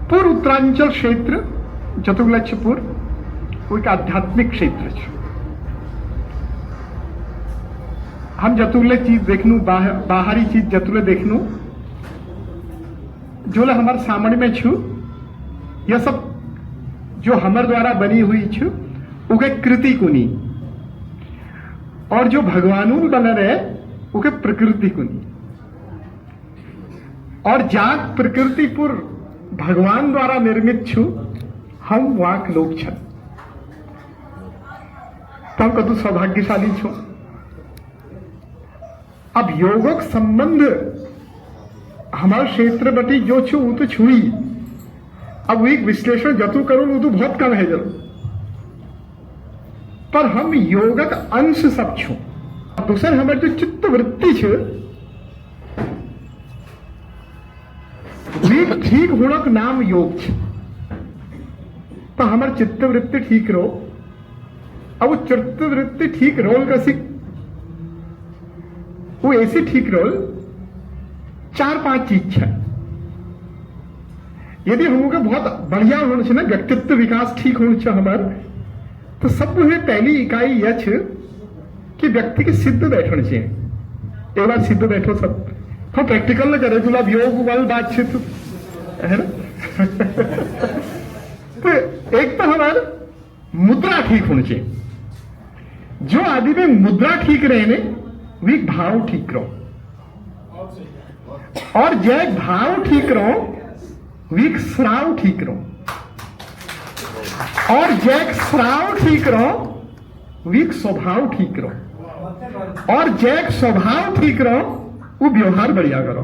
પૂર્વ ઉત્તરાંચલ ક્ષેત્ર જતુલક્ષપુર वो एक आध्यात्मिक क्षेत्र है। हम जतुले चीज देखनू बाहरी चीज जतुले देखनू जो हमारे सामने में छू यह सब जो हमारे द्वारा बनी हुई छू उके कृति कुनी और जो भगवानू बन रहे उके प्रकृति कुनी और जाग प्रकृतिपुर भगवान द्वारा निर्मित छू हम वाक लोग छन तो हम कदू सौभाग्यशाली छो। अब योगक संबंध हमारे क्षेत्र बटी जो छू वो तो छुई अब वो एक विश्लेषण जतु करो वो तो बहुत कम है जरूर पर हम योगक अंश सब छू। दूसरे हमारे जो चित्त वृत्ति छ ठीक होना का नाम योग छ तो हमारे चित्त वृत्ति ठीक रहो अब वो चित्त वृत्ति ठीक रोल कैसी वो ऐसी ठीक रोल 4-5 चीज है। यदि हम बहुत बढ़िया होना चाहिए ना व्यक्तित्व विकास ठीक होना चाहिए हमारे तो सब पहली इकाई यह कि व्यक्ति के सिद्ध बैठना चाहिए। एक बार सिद्ध बैठो सब हम प्रैक्टिकल ना करे तो अब योग वाली बात है ना तो एक तो हमारे मुद्रा ठीक होनी चाहिए। जो आदि में मुद्रा ठीक रहे ने वे भाव ठीक रहो और जय भाव ठीक रहो वे श्राव ठीक रहो और जय श्राव ठीक रहो वे स्वभाव ठीक रहो और जय स्वभाव ठीक रहो वो व्यवहार बढ़िया करो।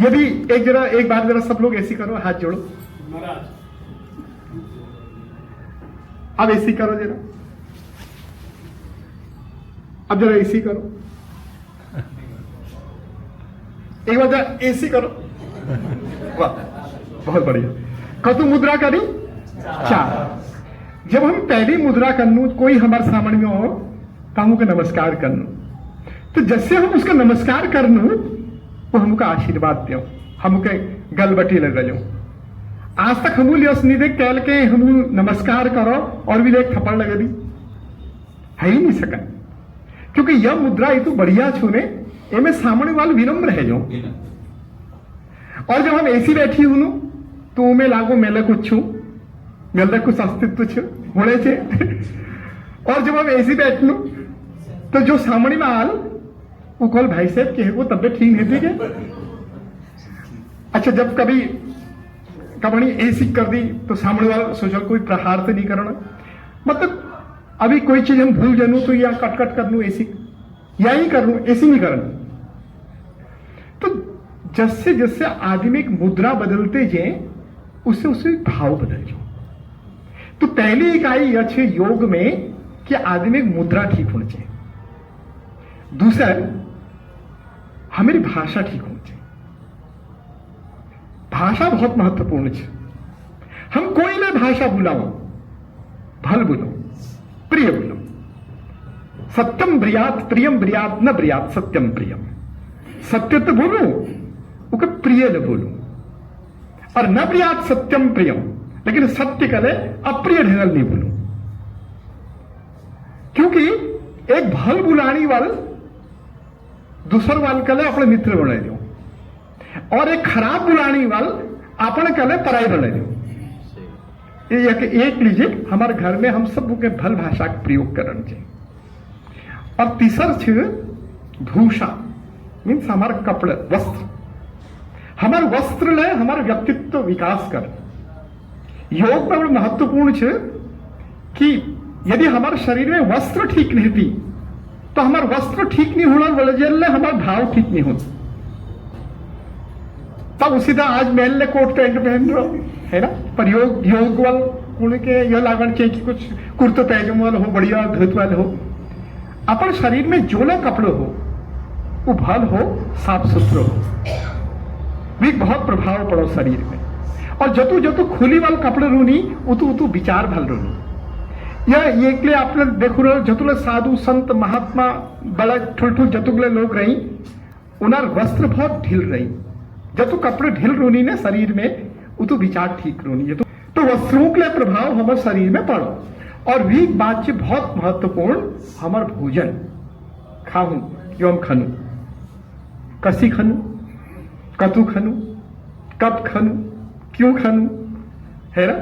यदि एक बार जरा सब लोग ऐसी करो हाथ जोड़ो अब ऐसी करो जरा अब जरा ऐसी करो एक बार जरा ऐसी करो वाह बहुत बढ़िया कतु मुद्रा करी 4। जब हम पहली मुद्रा करनू कोई हमारे सामने में हो तो हम उसका नमस्कार करनू तो जैसे हम उसका नमस्कार करनू वो हमको आशीर्वाद दो हमके गलबटी लग जाओ। आज तक हम नहीं देख कैल के हम नमस्कार करो और भी एक थप्पड़ लगा दी है ही नहीं सका क्योंकि यह मुद्रा ये तो बढ़िया छूने एमे सामने वाले विनम्र है जो और जब हम ऐसी बैठी हूं तो मैं लागो मेले कुछ छू मेले कुछ अस्तित्व छ होने छे और जब हम ऐसी बैठनू तो जो सामने में आल वो कॉल भाई साहब के वो तबियत ठीक नहीं थी क्या। अच्छा जब कभी कबड़ी ऐसी कर दी तो सामने वाला सोचा कोई प्रहार से नहीं करना मतलब अभी कोई चीज हम भूल जानू तो या कट कट कर लू ऐसी या ही कर लू ऐसी नहीं करना। तो जैसे जैसे आदमी की मुद्रा बदलते जाए उससे उससे भाव बदल जाओ। तो पहली इकाई अच्छे योग में कि आदमी की मुद्रा ठीक होनी चाहिए। दूसरा हमारी भाषा ठीक होनी चाहिए। भाषा बहुत महत्वपूर्ण है। हम कोई ना भाषा बुलाओ भल बोलो प्रिय बोलो सत्यम ब्रियात प्रियम ब्रियात न ब्रियात सत्यम प्रियम सत्य तो बोलो उसके प्रिय न बोलो और न ब्रियात सत्यम प्रियम लेकिन सत्य करे अप्रिय ढेर नहीं बोलो क्योंकि एक भल बुलानी वाल दूसर वाल कले अपने मित्र बना दो और एक खराब बुलानी वाल अपन कले पराई बना दो। एक लीजिए हमारे घर में हम सब के भल भाषा का प्रयोग करना चाहिए। और तीसर छे भूषा मीन्स हमारे कपड़े वस्त्र हमारे वस्त्र ले हमारे व्यक्तित्व विकास कर। योग में बड़ा महत्वपूर्ण है कि यदि हमारे शरीर में वस्त्र ठीक नहीं थी तो हमारे वस्त्र ठीक नहीं होना वजह हमारा भाव ठीक नहीं होता। तब उसी तरह आज महल ने कोट पैंट पहन रहा है ना पर योग वाल उनके यह लागण चाहिए कि कुछ कुर्तो पैजामा वाला हो बढ़िया धोत वाले हो। अपन शरीर में जो ना कपड़े हो वो भल हो साफ सुथरा हो भी बहुत प्रभाव पड़ो शरीर में। और जतु जतु खुली वाल कपड़े रूनी उतु विचार भल रूनी यह एक लिए आपने देखो जतुले साधु संत महात्मा बड़ा ठुल ठुल जतुगले लोग रही उनार वस्त्र बहुत ढील रही जब तो कपड़े ढिल रोनी ने शरीर में वो तो विचार ठीक रोनी है। तो वस्त्रों के प्रभाव हमारे शरीर में पड़ो। और भी बात से बहुत महत्वपूर्ण हमार भोजन खाऊं एवं खनू, कसी खनू, कतु खनू, कब खनू, क्यों खनू, है ना।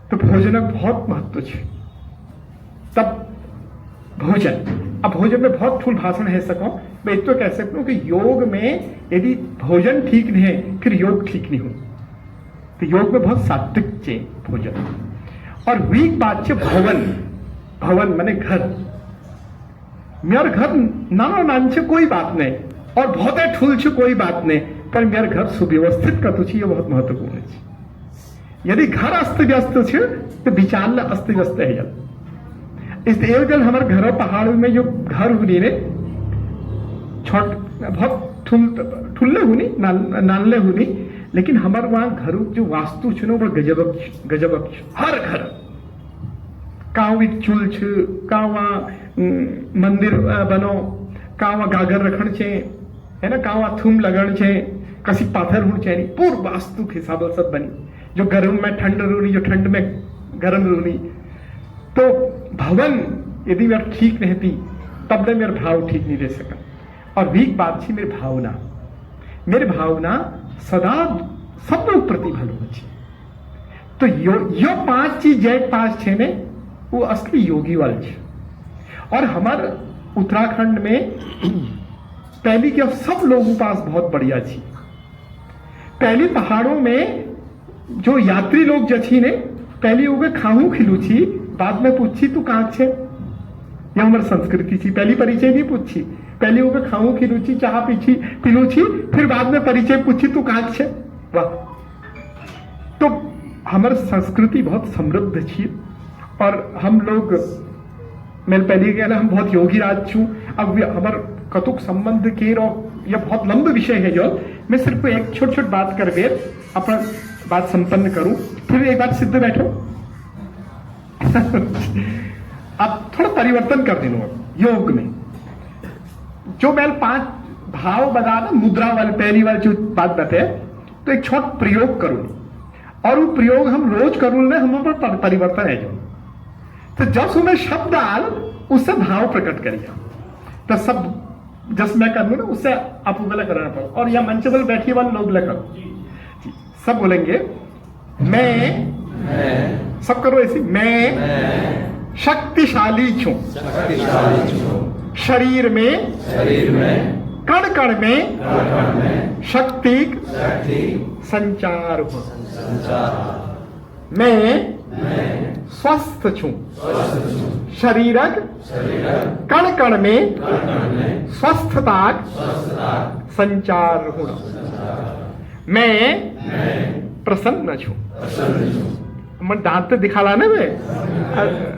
तो भोजन बहुत महत्व है। तब भोजन, अब भोजन में बहुत ठूल भाषण है सको, मैं तो कह सकता हूं कि योग में यदि भोजन ठीक नहीं है फिर योग ठीक नहीं हो। तो योग में बहुत सात्विक चाहिए भोजन। और वीक बात है भवन, भवन माने घर। मेरा घर नाना नान से कोई बात नहीं और बहुत ठूल से कोई बात नहीं, पर मेरा घर सुव्यवस्थित का तो ये बहुत महत्वपूर्ण है। यदि घर अस्त व्यस्त है तो विचार अस्त व्यस्त है जल। इसलिए जल हमारे घर पहाड़ में जो घर हुई ने छोट बहुत ठुल्ले हुई नानले हुई, लेकिन हमारे वहां घर जो वास्तु छे वो गजब हर घर काव एक चूल छ, कावा मंदिर बनो, कावा गागर रखण छे, है ना, कावा थूम लगण छे, कसी पाथर हुण छे, पूर्ण वास्तु के हिसाब से सब बनी। जो गर्म में ठंड रूनी, जो ठंड में गर्म रूनी। तो भवन यदि मेरा ठीक रहती तब मेरा भाव ठीक नहीं रह सका। और वीक बात थी मेरी भावना, मेरी भावना सदा सब लोग प्रति भलो है। तो यो 5 चीज जैक 5 छे ने वो असली योगी वाले छे। और हमारे उत्तराखंड में पहली के सब लोगों के पास बहुत बढ़िया थी। पहली पहाड़ों में जो यात्री लोग जछी ने पहली उगे खाऊं खिलू छी, बाद में पूछी तू कहाँ छे। यह हमारी संस्कृति थी। पहली परिचय नहीं पूछी, पहले उगे खाऊं खिलू छी, चाह पीछी पिलू छी, फिर बाद में परिचय पूछी तू कहाँ छे। वाह। तो हमारी संस्कृति बहुत समृद्ध थी। और हम लोग, मैंने पहले कहना हम बहुत योगी राज छू। अब हमारे कतुक संबंध के यह बहुत लंबा विषय है। जो मैं सिर्फ एक छोट छोट बात कर बेर अपना बात संपन्न करूं, फिर एक बात सिद्ध बैठो। अब थोड़ा परिवर्तन कर देना योग में। जो मैं 5 भाव बता ना, मुद्रा वाले पहली वाली जो बात बताए, तो एक छोट प्रयोग करूं और वो प्रयोग हम रोज करूं ना, हम पर परिवर्तन है। जो तो जब सुबह शब्द आल उससे भाव प्रकट करिए। तो सब जस मैं कर लू ना उससे आप गला कराना पड़ो। और यह मंच पर बैठिए वाले लोग गला करो, सब बोलेंगे मैं, सब करो ऐसे, मैं शक्तिशाली छू, शरीर में कण कण में शक्ति संचार हो। मैं स्वस्थ छू, शरीरक कण कण में स्वस्थता संचार हो। मैं प्रसन्न छू। मैं दांत दिखाला ना मैं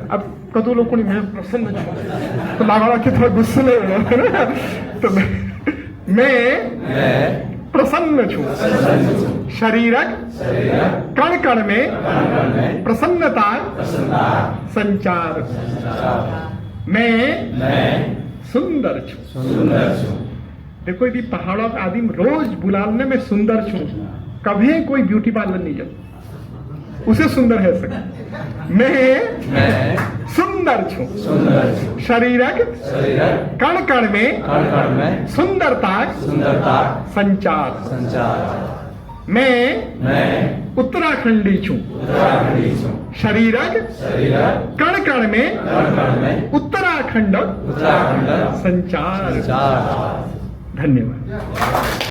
अब कदू लोग को नहीं, मैं प्रसन्न छू तो लागा कि थोड़ा गुस्से ले। तो मैं प्रसन्न छू, शरीरक कण कण में प्रसन्नता संचार। मैं सुंदर छू। देखो यदि पहाड़ों का आदमी रोज बुलाने में सुंदर छू, कभी कोई ब्यूटी पार्लर नहीं जाता उसे सुंदर है सके। मैं सुंदर छू, शरीरक कण कण में सुंदरता संचार। मैं उत्तराखंडी छू, शरीरक कण कण में उत्तराखंड संचार। धन्यवाद।